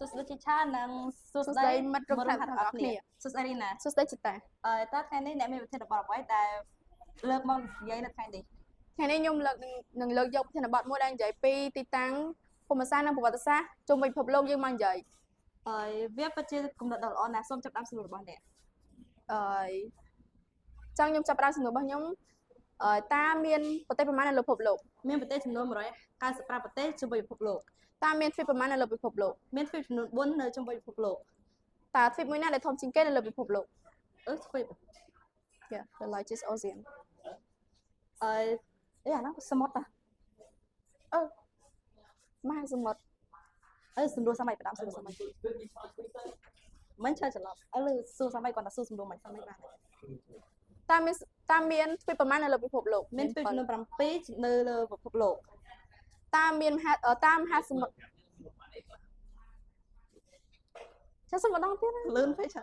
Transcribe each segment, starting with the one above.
សួស្តីជាឆានិងសួស្តីមិត្តរួមហាត់អរគ្នាសួស្តីរីណាសួស្តីជីតាតើថ្ងៃនេះអ្នកមានប្រធានបទអ្វីដែលលើកមកនិយាយនៅថ្ងៃនេះថ្ងៃនេះខ្ញុំនឹងលើកយកប្រធានបទមួយដែលនិយាយពីទីតាំងភូមិសាស្ត្រនិងប្រវត្តិសាស្ត្រជុំវិញពិភពលោកយើងមកនិយាយវាពិតជាគំនិតដ៏ល្អណាស់សូមចាប់ផ្ដើមសំណួររបស់អ្នកចង់ខ្ញុំចាប់ផ្ដើមសំណួររបស់ខ្ញុំតើមានប្រទេសប្រមាណនៅលើពិភពលោកមានប្រទេសចំនួន195ប្រទេសជុំវិញពិភពលោកតើមានទ្វីបប្រមាណនៅលើពិភពលោកមានទ្វីបចំនួន4នៅជុំវិញពិភពលោកតើទ្វីបមួយណាដែលធំជាងគេនៅលើពិភពលោកទ្វីប Yeah the largest ocean អាហ្នឹងសមុទ្រមហាសមុទ្រសំណួរសម័យផ្ដាំសួរសម័យមិនឆ្លើយច្រឡំលើសួរសម័យគាត់តែសួរសំណួរមិនសម័យបានតើមានទ្វីបប្រមាណនៅលើពិភពលោកមានទ្វីបចំនួន7នៅលើពិភពលោកតើមានមហាសមុទ្រចាសម្ដងទៀតលឿនពេកចា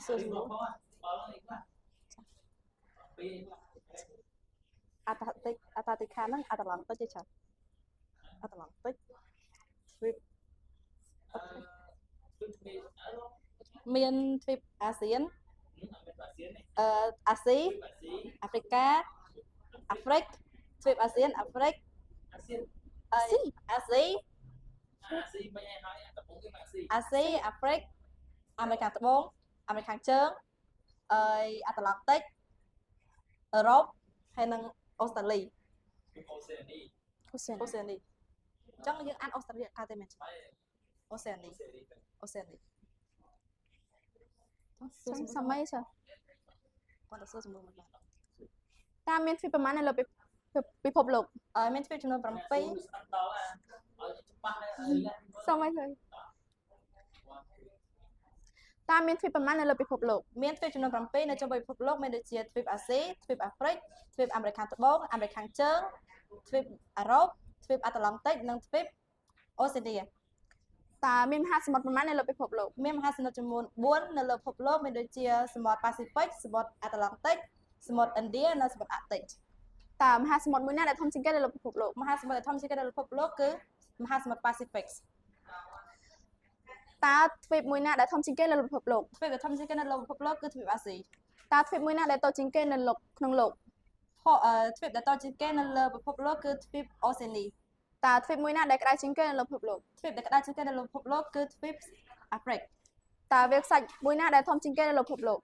សួរសំណួរអតាតិកាហ្នឹងអាត្លង់តិចទេចាអាត្លង់តិចមានទ្វីបអាស៊ានអាស៊ីអាហ្វ្រិកាអាហ្វ្រិកទ្វីបអាស៊ានអាហ្វ្រិកអាស៊ីអាស៊ីមិនឲ្យហើយកំពុងគេអាស៊ីអាហ្វ្រិកអាមេរិកត្បូងអាមេរិកខាងជើងអាត្លង់តិចអឺរ៉ុបហើយនិងអូស្ត្រាលីអូសេអានីអញ្ចឹងយើងអានអូស្ត្រាលីកើតតែមែនអូសេអានីសម័យចាគាត់ទៅសួរសំណួរមកតើមានទ្វីបប្រមាណនៅលើពិភពលោកមានទ្វីបចំនួន7សម័យហើយតើមានទ្វីបប្រមាណនៅលើពិភពលោកមានទ្វីបចំនួន7នៅជុំវិញពិភពលោកមានដូចជាទ្វីបអាស៊ីទ្វីបអាហ្វ្រិកទ្វីបអាមេរិកខាងត្បូងអាមេរិកខាងជើងទ្វីបអឺរ៉ុបទ្វីបអាត្លង់តិចនិងទ្វីបអូសេានីតើមានមហាសមុទ្រប្រមាណនៅលើពិភពលោកមានមហាសមុទ្រចំនួន4នៅលើពិភពលោកមានដូចជាសមុទ្រប៉ាស៊ីហ្វិកសមុទ្រអាត្លង់តិចសមុទ្រឥណ្ឌានិងសមុទ្រអាកតិចតើមហាសមុទ្រមួយណាដែលធំជាងគេនៅលើពិភពលោកមហាសមុទ្រដែលធំជាងគេនៅលើពិភពលោកគឺមហាសមុទ្រប៉ាស៊ីហ្វិកតើទ្វីបមួយណាដែលធំជាងគេនៅលើពិភពលោកទ្វីបដែលធំជាងគេនៅលើពិភពលោកគឺទ្វីបអាស៊ីតើទ្វីបមួយណាដែលតូចជាងគេនៅក្នុងលោកទ្វីបដែលតូចជាងគេនៅលើពិភពលោកគឺទ្វីបអូសេានីតើទ្វីបមួយណាដែលក្តៅជាងគេនៅលើពិភពលោកទ្វីបដែលក្តៅជាងគេនៅលើពិភពលោកគឺទ្វីបអាហ្វ្រិកតើវាលខ្សាច់មួយណាដែលធំជាងគេនៅលើពិភពលោក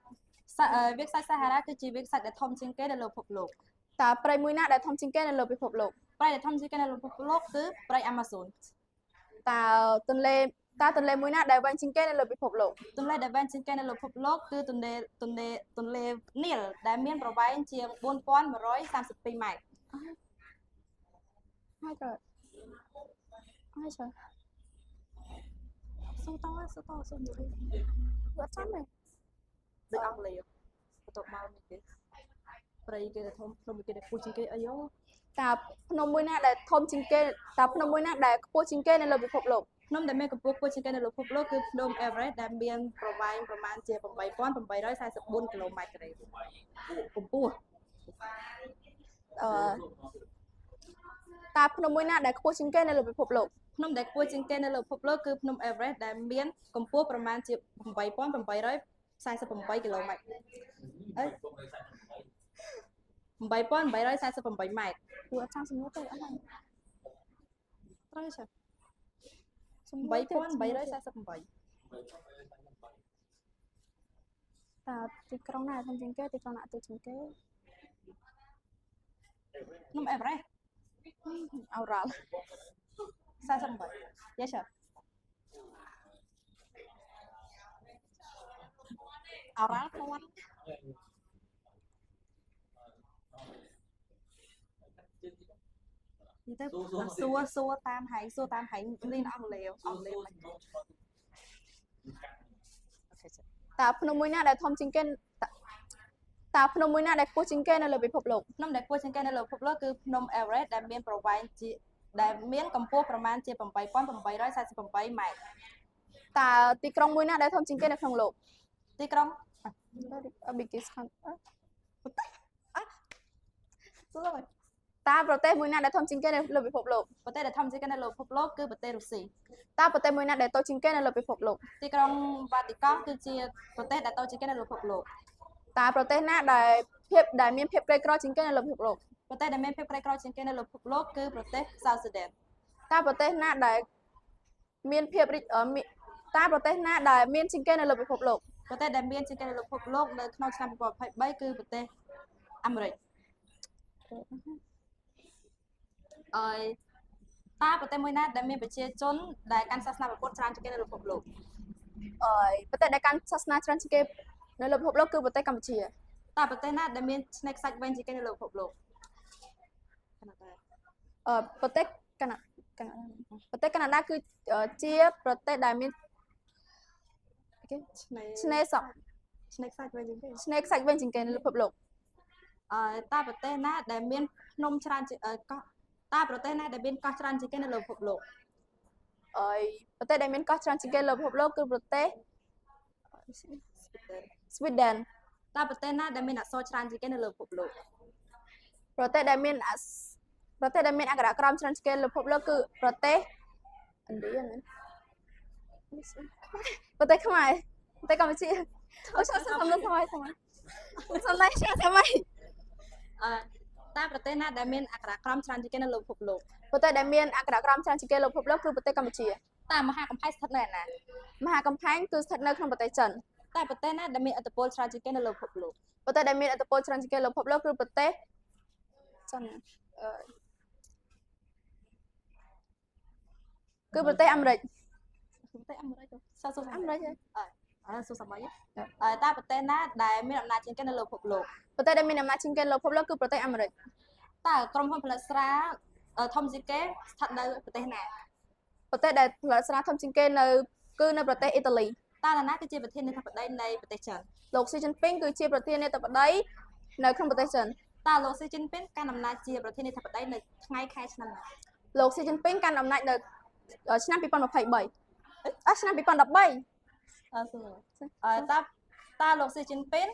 វាលខ្សាច់សាហារ៉ាគឺជាវាលខ្សាច់ដែលធំជាងគេនៅលើពិភពលោកតើព្រៃមួយណាដែលធំជាងគេនៅលើពិភពលោកព្រៃដែលធំជាងគេនៅលើពិភពលោកគឺព្រៃអាម៉ាស៊ូនតើទន្លេមួយណាដែលវែងជាងគេនៅលើពិភពលោកទន្លេដែលវែងជាងគេនៅលើពិភពលោកគឺទន្លេនីលដែលមានប្រវែងជាង4132ម៉ែត្រហើយទៅហើយចាសូតមួយអត់ចាំទេដូចអង់គ្លេសបន្ទាប់មកនេះទេព្រៃគេដែលធំភ្នំគេដែលខ្ពស់ជាងគេអីយោតើភ្នំមួយណាដែលធំជាងគេតើភ្នំមួយណាដែលខ្ពស់ជាងគេនៅលើពិភពលោកភ្នំដែលមានកម្ពស់ខ្ពស់ជាងគេនៅលើពិភពលោកគឺភ្នំ Everest ដែលមានប្រវែងប្រមាណជា8844គីឡូម៉ែត្រការ៉េកម្ពស់តើភ្នំមួយណាដែលខ្ពស់ជាងគេនៅលើពិភពលោកភ្នំដែលខ្ពស់ជាងគេនៅលើពិភពលោកគឺភ្នំ Everest ដែលមានកម្ពស់ប្រមាណជា8848គីឡូម៉ែត្រ8848ម៉ែត្រអត់ចាំសំណួរទេអត់ហើយត្រូវចា8848តើទីក្រុងណាធំជាងគេទីក្រុងណាតូចជាងគេភ្នំ Everest អូរ៉ាល់48 Yes sir អូរ៉ាល់ខ្លួននិយាយទៅសួរតាមហែងរៀនអង់គ្លេសមិនតើភ្នំមួយណាដែលធំជាងគេតើភ្នំមួយណាដែលខ្ពស់ជាងគេនៅលើពិភពលោកភ្នំដែលខ្ពស់ជាងគេនៅលើពិភពលោកគឺភ្នំ Everest ដែលមានប្រវែងជាដែលមានកម្ពស់ប្រមាណជា8848ម៉ែត្រតើទីក្រុងមួយណាដែលធំជាងគេនៅក្នុងលោកទីក្រុង biggest country សួរ តើប្រទេសមួយណាដែលធំជាងគេនៅលើពិភពលោក ប្រទេសដែលធំជាងគេនៅលើពិភពលោកគឺប្រទេសរុស្ស៊ី តើប្រទេសមួយណាដែលតូចជាងគេនៅលើពិភពលោក ទីក្រុងវ៉ាទីកង់គឺជាប្រទេសដែលតូចជាងគេនៅលើពិភពលោក តើប្រទេសណាដែលមានភាពក្រីក្រជាងគេនៅលើពិភពលោក ប្រទេសដែលមានភាពក្រីក្រជាងគេនៅលើពិភពលោកគឺប្រទេសសាអូស៊ូដាន តើប្រទេសណាដែលមានភាពរីកតើប្រទេសណាដែលមានជាងគេនៅលើពិភពលោក ប្រទេសដែលមានជាងគេនៅលើពិភពលោកនៅក្នុងឆ្នាំ2023គឺប្រទេសអាមេរិកហើយតើប្រទេសមួយណាដែលមានប្រជាជនដែលកាន់សាសនាពុទ្ធច្រើនជាងគេនៅលើពិភពលោក ប្រទេសដែលកាន់សាសនាច្រើនជាងគេនៅលើពិភពលោកគឺប្រទេសកម្ពុជា តើប្រទេសណាដែលមានឆ្នេរខ្សាច់វែងជាងគេនៅលើពិភពលោកកាណាដា ប្រទេសកាណាដាគឺជាប្រទេសដែលមានឆ្នេរខ្សាច់វែងជាងគេ ឆ្នេរខ្សាច់វែងជាងគេនៅលើពិភពលោក តើប្រទេសណាដែលមានភ្នំច្រើនជាងកោះតើប្រទេសណាដែលមានកោះច្រើនជាងគេនៅលើពិភពលោក ប្រទេសដែលមានកោះច្រើនជាងគេលើពិភពលោកគឺប្រទេស Sweden តើប្រទេសណាដែលមានអក្សរច្រើនជាងគេនៅលើពិភពលោក ប្រទេសដែលមានអក្ខរក្រមច្រើនជាងគេលើពិភពលោកគឺប្រទេសឥណ្ឌាមែនប្រទេសខ្មែរប្រទេសកម្ពុជាអូសំឡេងតើប្រទេសណាដែលមានអក្ខរក្រមច្រើនជាងគេនៅលើពិភពលោក ប្រទេសដែលមានអក្ខរក្រមច្រើនជាងគេលើពិភពលោកគឺប្រទេសកម្ពុជា តើមហាកំផែងស្ថិតនៅឯណា មហាកំផែងគឺស្ថិតនៅក្នុងប្រទេសចិន តើប្រទេសណាដែលមានឥទ្ធិពលច្រើនជាងគេនៅលើពិភពលោក ប្រទេសដែលមានឥទ្ធិពលច្រើនជាងគេលើពិភពលោកគឺប្រទេសចិនគឺប្រទេសអាមេរិក ប្រទេសអាមេរិកសាសនា អាមេរិក សួរសម័យតើប្រទេសណាដែលមានអំណាចជាងគេនៅលើពិភពលោក ប្រទេសដែលមានអំណាចជាងគេលើពិភពលោកគឺប្រទេសអាមេរិក តើក្រុមហ៊ុនផលិតស្រាធំជាងគេស្ថិតនៅប្រទេសណា ប្រទេសដែលផលិតស្រាធំជាងគេគឺនៅប្រទេសអ៊ីតាលី តើនរណាគឺជាប្រធានាធិបតីនៃប្រទេសចិន លោកស៊ីជីនពីងគឺជាប្រធានាធិបតីនៅក្នុងប្រទេសចិន តើលោកស៊ីជីនពីងកាន់អំណាចជាប្រធានាធិបតីនៅថ្ងៃខែឆ្នាំណា លោកស៊ីជីនពីងកាន់អំណាចនៅឆ្នាំ2023ឆ្នាំ2013 តើលោកស៊ីជីនពីង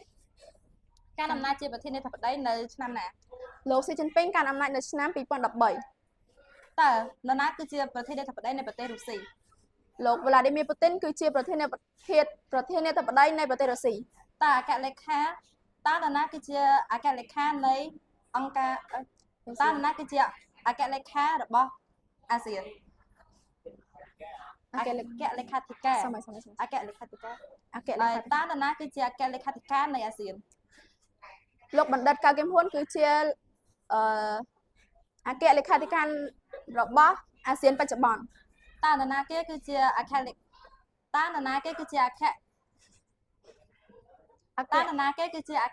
កាន់អំណាចជាប្រធានាធិបតីនៅឆ្នាំណា លោកស៊ីជីនពីងកាន់អំណាចនៅឆ្នាំ2013 តើនរណាគឺជាប្រធានាធិបតីនៃប្រទេសរុស្ស៊ី លោកវ្លាឌីមៀរពូទីនគឺជាប្រធានាធិបតីនៃប្រទេសរុស្ស៊ី តើអគ្គលេខាតើនរណាគឺជាអគ្គលេខានៃអង្គការតើនរណាគឺជាអគ្គលេខារបស់អាស៊ានអគ្គលេខាធិការអគ្គលេខាធិការតើនរណាគឺជាអគ្គលេខាធិការនៃអាស៊ាន លោកបណ្ឌិតកៅគឹមហ៊ុនគឺជាអគ្គលេខាធិការរបស់អាស៊ានបច្ចុប្បន្ន តើនរណាគេគឺជាអគ្គលេខាតើនរណាគេគឺជាអគ្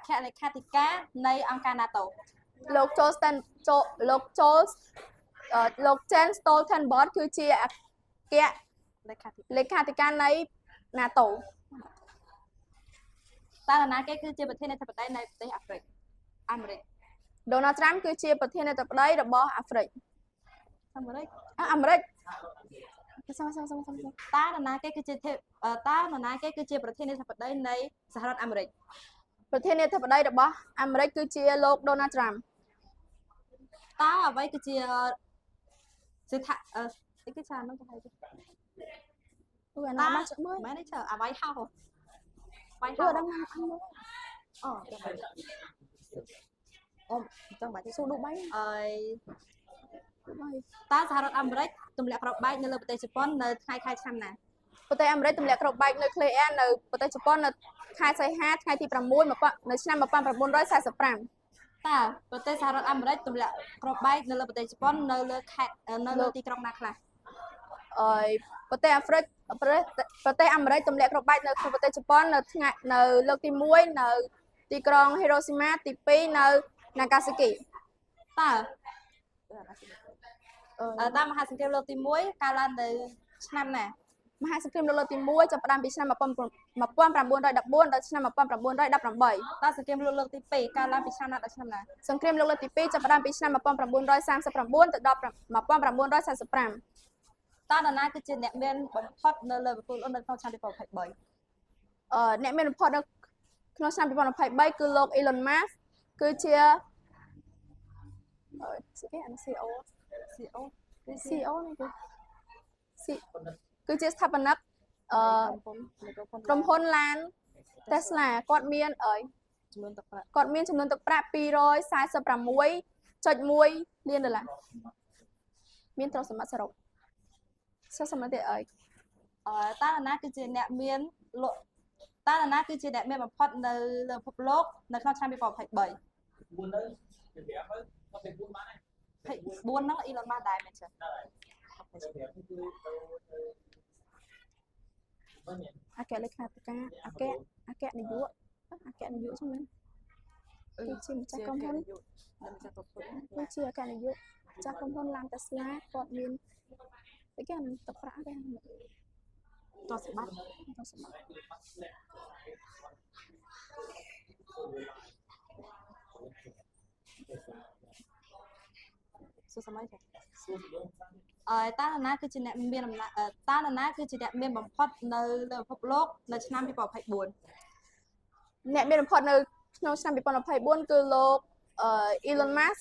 គលេខាធិការនៃអង្គការ NATO លោកJens Stoltenberg គឺជាអគ្គលេខាធិការនៃ NATO តើនរណាគេគឺជាប្រធានាធិបតីនៃប្រទេសអាមេរិក Donald Trump គឺជាប្រធានាធិបតីរបស់អាមេរិក តើនរណាគេគឺជាប្រធានាធិបតីនៃសហរដ្ឋអាមេរិក ប្រធានាធិបតីរបស់អាមេរិកគឺជាលោក Donald Trump តើអ្វីគឺជាសិទ្ធិគេចានោះទៅហើយអាណាមកមើលមែនទេអ្វីហៅបាយហៅដល់អូចង់បាច់ស៊ូឌូបៃអើយតើសហរដ្ឋអាមេរិកទម្លាក់គ្រាប់បែកនៅលើប្រទេសជប៉ុននៅថ្ងៃខែឆ្នាំណា ប្រទេសអាមេរិកទម្លាក់គ្រាប់បែកនៅក្លេអែននៅប្រទេសជប៉ុននៅខែសីហាថ្ងៃទី6នៅឆ្នាំ1945 តើប្រទេសសហរដ្ឋអាមេរិកទម្លាក់គ្រាប់បែកនៅលើប្រទេសជប៉ុននៅលើខេត្តនៅលើទីក្រុងណាខ្លះ ប្រទេសអាមេរិកទម្លាក់គ្រាប់បែកនៅក្នុងប្រទេសជប៉ុននៅលើកទី1នៅទីក្រុង Hiroshima ទី2នៅ Nagasaki តើមហាសង្គ្រាមលោកទី1កើតឡើងនៅឆ្នាំណា មហាសង្គ្រាមលោកទី1ចាប់ផ្ដើមពីឆ្នាំ1914ដល់ឆ្នាំ1918 តើសង្គ្រាមលោកលើកទី2កើតឡើងពីឆ្នាំណាដល់ឆ្នាំណា សង្គ្រាមលោកលើកទី2ចាប់ផ្ដើមពីឆ្នាំ1939ទៅដល់1945 តើនរណាគឺជាអ្នកមានបំផុតនៅលើពិភពលោកនៅក្នុងឆ្នាំ2023 អ្នកមានបំផុតនៅក្នុងឆ្នាំ2023គឺលោក Elon Musk គឺជា ស្អីគេអា CEO CEO CEO នេះគឺ គឺជាស្ថាបនិកក្រុមហ៊ុនឡាន Tesla គាត់មានចំនួនទឹកប្រាក់ គាត់មានចំនួនទឹកប្រាក់ $246.1 លាន មានទ្រព្យសម្បត្តិសរុបសិស្សសម្រាប់អី តើនរណាគឺជាអ្នកមានលក់តើនរណាគឺជាអ្នកមានបំផុតនៅលើពិភពលោកនៅក្នុងឆ្នាំ2023 4ទៅជាប្រាប់ទៅ24បានហើយ 24ហ្នឹងអ៊ីឡុនម៉ាស់ដែរមែនទេ អគ្គលេខាធិការអគ្គនាយកចឹងមែនគឺជាម្ចាស់ក្រុមហ៊ុនគឺជាអគ្គនាយកម្ចាស់ក្រុមហ៊ុនឡាន Tesla គាត់មានអីគេអានឹងទឹកប្រាក់ទេ ទ្រព្យសម្បត្តិ សួរសម័យទេតើនរណាគឺជាអ្នកមានអំណាចតើនរណាគឺជាអ្នកមានបំផុតនៅលើពិភពលោកនៅឆ្នាំ2024 អ្នកមានបំផុតនៅក្នុងឆ្នាំ2024គឺលោក Elon Musk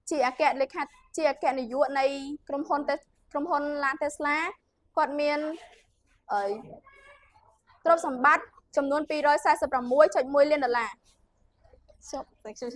ជាអគ្គលេខាជាអគ្គនាយកនៃក្រុមហ៊ុនឡាន Tesla គាត់មានទ្រព្យសម្បត្តិចំនួន $246.1 លាន ចុះ thank you